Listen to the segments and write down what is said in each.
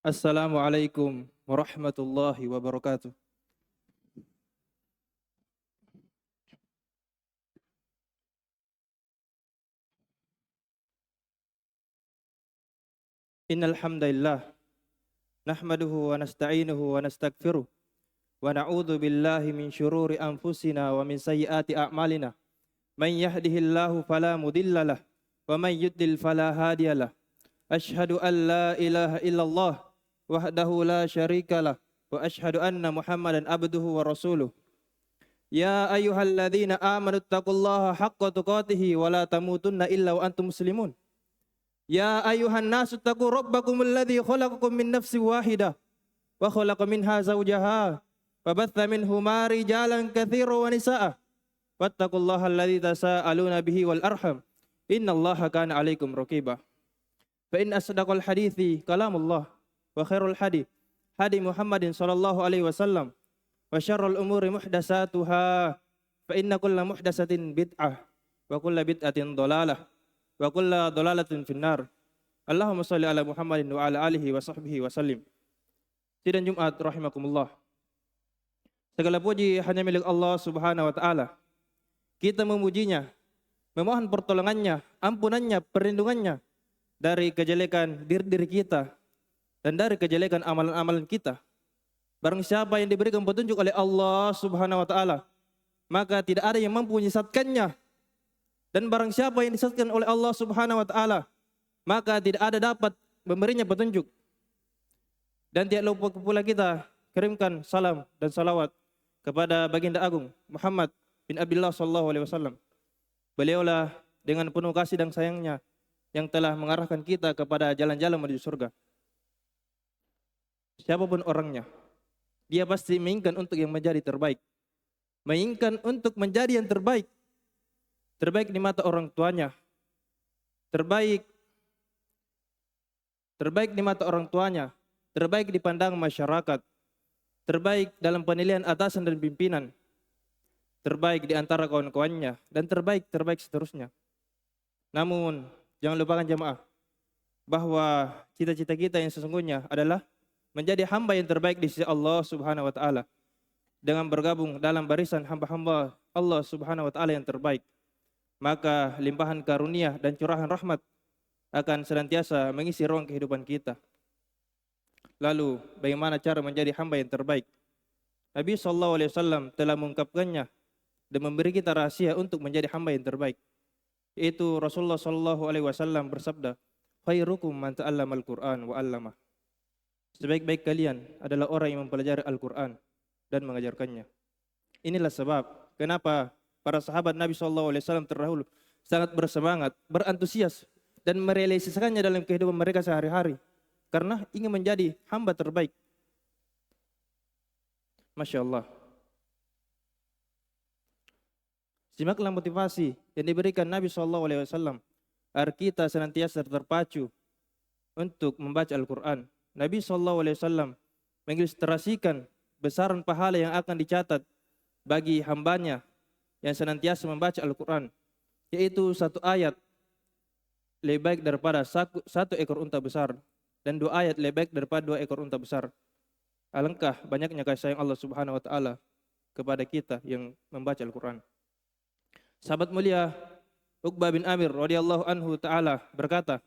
Assalamualaikum warahmatullahi wabarakatuh. Innal hamdalillah nahmaduhu wa nasta'inuhu wa nastaghfiruh wa na'udzu billahi min syururi anfusina wa min sayyiati a'malina. Man yahdihillahu fala mudhillalah wa man yudlil fala hadiyalah. Asyhadu an la ilaha illallah wahdahu la syarikalah wa asyhadu anna Muhammadan abduhu wa rasuluh. Ya ayyuhalladzina amanu taqullaha haqqa tuqatih wa la tamutunna illa wa antum muslimun. Ya ayuhan nasu taqu rabbakum alladhi khalaqakum min nafsin wahidah wa khalaqa minha zawjaha wa batha minhuma rijalan katsiran wa nisaa wattaqullaha alladhi tasaaluna bihi wal arham innallaha kana 'alaikum raqiba. Fa in asdaqal hadithi kalamullah wa khairul hadi Muhammadin sallallahu alaihi wasallam wa syarrul umuri muhdatsatuha fa inna kulla muhdatsatin bid'ah wa kulla bid'atin dhalalah wa kulla dhalalatin finnar. Allahumma shalli ala Muhammadin wa ala alihi wa sahbihi wa sallim. Sidang Jumat rahimakumullah. Segala puji hanya milik Allah Subhanahu wa taala. Kita memujinya, memohon pertolongannya, ampunannya, perlindungannya dari kejelekan diri kita dan dari kejelekan amalan-amalan kita. Barang siapa yang diberikan petunjuk oleh Allah Subhanahu wa taala, maka tidak ada yang mampu menyesatkannya. Dan barang siapa yang disesatkan oleh Allah Subhanahu wa taala, maka tidak ada dapat memberinya petunjuk. Dan tidak lupa pula kita kirimkan salam dan salawat kepada baginda agung Muhammad bin Abdullah sallallahu alaihi wasallam. Beliaulah dengan penuh kasih dan sayangnya yang telah mengarahkan kita kepada jalan-jalan menuju surga. Siapapun orangnya, dia pasti menginginkan untuk yang menjadi terbaik. Menginginkan untuk menjadi yang terbaik. Terbaik di mata orang tuanya, terbaik di mata orang tuanya, terbaik di pandangan masyarakat, terbaik dalam penilaian atasan dan pimpinan, terbaik di antara kawan-kawannya, dan terbaik seterusnya. Namun, jangan lupakan jemaah, bahwa cita-cita kita yang sesungguhnya adalah menjadi hamba yang terbaik di sisi Allah Subhanahu wa taala, dengan bergabung dalam barisan hamba-hamba Allah Subhanahu wa taala yang terbaik. Maka limpahan karunia dan curahan rahmat akan senantiasa mengisi ruang kehidupan kita. Lalu bagaimana cara menjadi hamba yang terbaik? Nabi SAW telah mengungkapkannya dan memberi kita rahasia untuk menjadi hamba yang terbaik. Yaitu Rasulullah SAW bersabda, "Khairukum man ta'allama al-Qur'an wa 'allamah." Sebaik-baik kalian adalah orang yang mempelajari Al-Quran dan mengajarkannya. Inilah sebab kenapa para sahabat Nabi SAW terdahulu sangat bersemangat, berantusias, dan merealisasikannya dalam kehidupan mereka sehari-hari. Karena ingin menjadi hamba terbaik. Masya Allah. Simaklah motivasi yang diberikan Nabi SAW agar kita senantiasa terpacu untuk membaca Al-Quran. Nabi SAW mengilustrasikan besaran pahala yang akan dicatat bagi hambanya yang senantiasa membaca Al-Quran, yaitu satu ayat lebih baik daripada satu ekor unta besar, dan dua ayat lebih baik daripada dua ekor unta besar. Alangkah banyaknya kasih sayang Allah Subhanahu wa taala kepada kita yang membaca Al-Quran. Sahabat mulia Uqbah bin Amir radhiyallahu anhu taala berkata,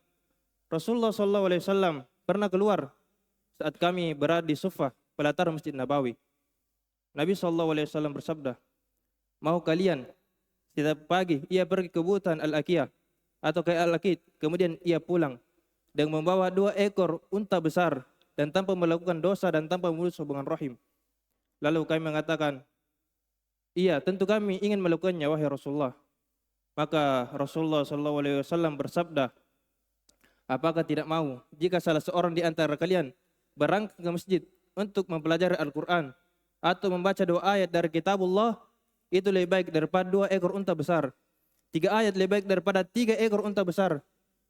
Rasulullah sallallahu alaihi wasallam pernah keluar saat kami berada di Suffah, pelataran Masjid Nabawi. Nabi sallallahu alaihi wasallam bersabda, "Mau kalian setiap pagi ia pergi ke hutan Al-Aqiyah atau ke Al-Aqid, kemudian ia pulang dengan membawa 2 ekor unta besar dan tanpa melakukan dosa dan tanpa memutus hubungan rahim?" Lalu kami mengatakan, "Iya, tentu kami ingin melakukannya wahai Rasulullah." Maka Rasulullah SAW bersabda, "Apakah tidak mau jika salah seorang di antara kalian berangkat ke masjid untuk mempelajari Al-Quran atau membaca 2 ayat dari kitabullah, itu lebih baik daripada 2 ekor unta besar, 3 ayat lebih baik daripada 3 ekor unta besar,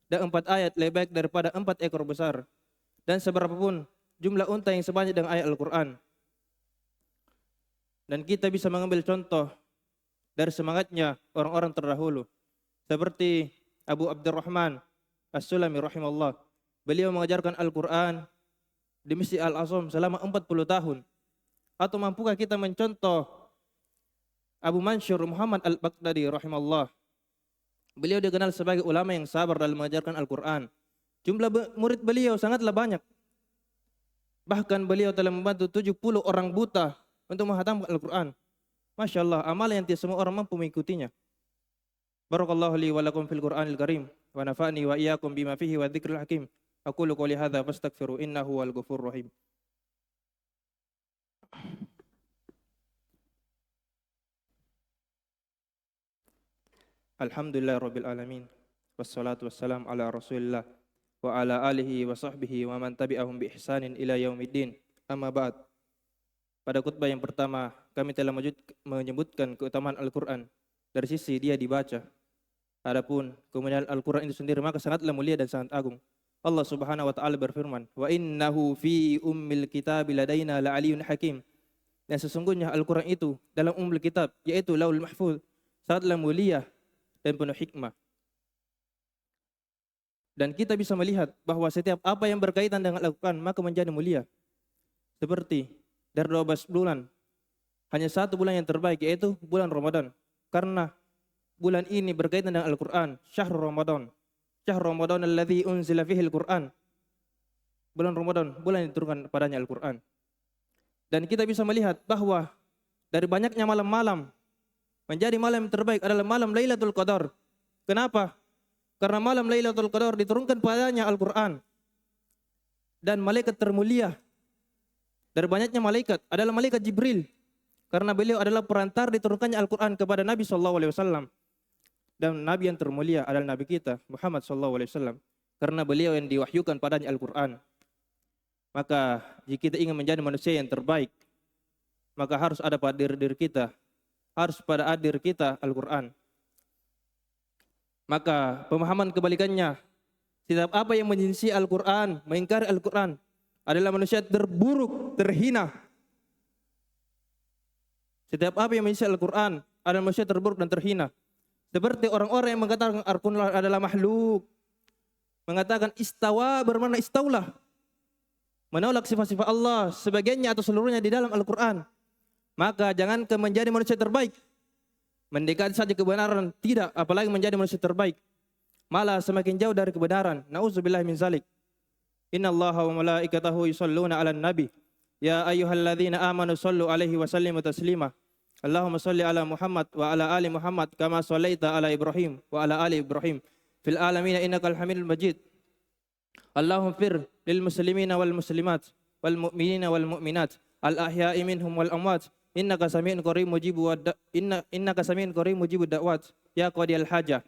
dan 4 ayat lebih baik daripada 4 ekor besar, dan seberapapun jumlah unta yang sebanyak dengan ayat Al-Quran." Dan kita bisa mengambil contoh dari semangatnya orang-orang terdahulu, seperti Abu Abdurrahman As-Sulami rahimahullah. Beliau mengajarkan Al-Quran di Masjid Al-Aqsa selama 40 tahun? Atau mampukah kita mencontoh Abu Mansur Muhammad Al-Baghdadi rahimahullah? Beliau dikenal sebagai ulama yang sabar dalam mengajarkan Al-Quran. Jumlah murid beliau sangatlah banyak. Bahkan beliau telah membantu 70 orang buta untuk menghatamkan Al-Quran. Masya Allah, amalan yang tidak semua orang mampu mengikutinya. Barakallahu li wa lakum fil Qur'anil Karim wa nafa'ni wa iyyakum bima fihi wa dzikril hakim. Aqulu qouli hadza fastaghfiru innahu wal ghafurur rahim. Alhamdulillahirabbil alamin. Wassalatu wassalam ala Rasulillah wa ala alihi wa sahbihi wa man tabi'ahum bi ihsanin ila yaumiddin. Amma ba'd. Pada khutbah yang pertama, kami telah menyebutkan keutamaan Al-Qur'an dari sisi dia dibaca. Adapun kemuliaan Al-Quran itu sendiri maka sangatlah mulia dan sangat agung. Allah Subhanahu wa taala berfirman, "Wa innahu fi ummil kitabi ladaina la'aliyyun hakim." Dan sesungguhnya Al-Quran itu dalam ummul kitab, yaitu Lauhul Mahfuz, sangatlah mulia dan penuh hikmah. Dan kita bisa melihat bahwa setiap apa yang berkaitan dengan Al-Quran maka menjadi mulia. Seperti dari 12 bulan, hanya satu bulan yang terbaik yaitu bulan Ramadan. Karena bulan ini berkaitan dengan Al-Quran, Syahrul Ramadan. Syahrul Ramadan alladzi unzila fihi Al-Quran. Bulan Ramadan, bulan yang diturunkan padanya Al-Quran. Dan kita bisa melihat bahwa dari banyaknya malam-malam, menjadi malam yang terbaik adalah malam Lailatul Qadar. Kenapa? Karena malam Lailatul Qadar diturunkan padanya Al-Quran. Dan malaikat termulia dari banyaknya malaikat adalah malaikat Jibril. Karena beliau adalah perantar diturunkannya Al-Quran kepada Nabi SAW. Dan Nabi yang termulia adalah Nabi kita, Muhammad SAW. Karena beliau yang diwahyukan padanya Al-Quran. Maka jika kita ingin menjadi manusia yang terbaik, maka harus ada pada diri kita. Harus pada diri kita Al-Quran. Maka pemahaman kebalikannya, setiap apa yang menyinsi Al-Quran, mengingkari Al-Quran, adalah manusia terburuk, terhina. Setiap apa yang menyinsi Al-Quran adalah manusia terburuk dan terhina. Seperti orang-orang yang mengatakan Al-Quran adalah makhluk. Mengatakan istawa bermakna istaulah. Menolak sifat-sifat Allah sebagiannya atau seluruhnya di dalam Al-Quran. Maka jangan menjadi manusia terbaik. Mendekati saja kebenaran tidak, apalagi menjadi manusia terbaik. Malah semakin jauh dari kebenaran. Na'udzubillah min zalik. Innallaha wa malaikatahu yusalluna 'alan nabi. Ya ayyuhalladzina amanu sallu alaihi wa sallimu taslima. Allahumma salli ala Muhammad wa ala ali Muhammad kama sallaita ala Ibrahim wa ala ali Ibrahim fil alamin innakal Hamidul Majid. Allahumma fir lil muslimina wal muslimat wal mu'minina wal mu'minat al ahya'i minhum wal amwat innaka sami'un qarib mujibud da'wat ya qadiyal hajah.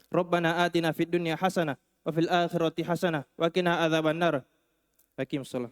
Rabbana atina fid dunya hasanah wa fil akhirati hasanah wa qina adzabannar. Hakim salam.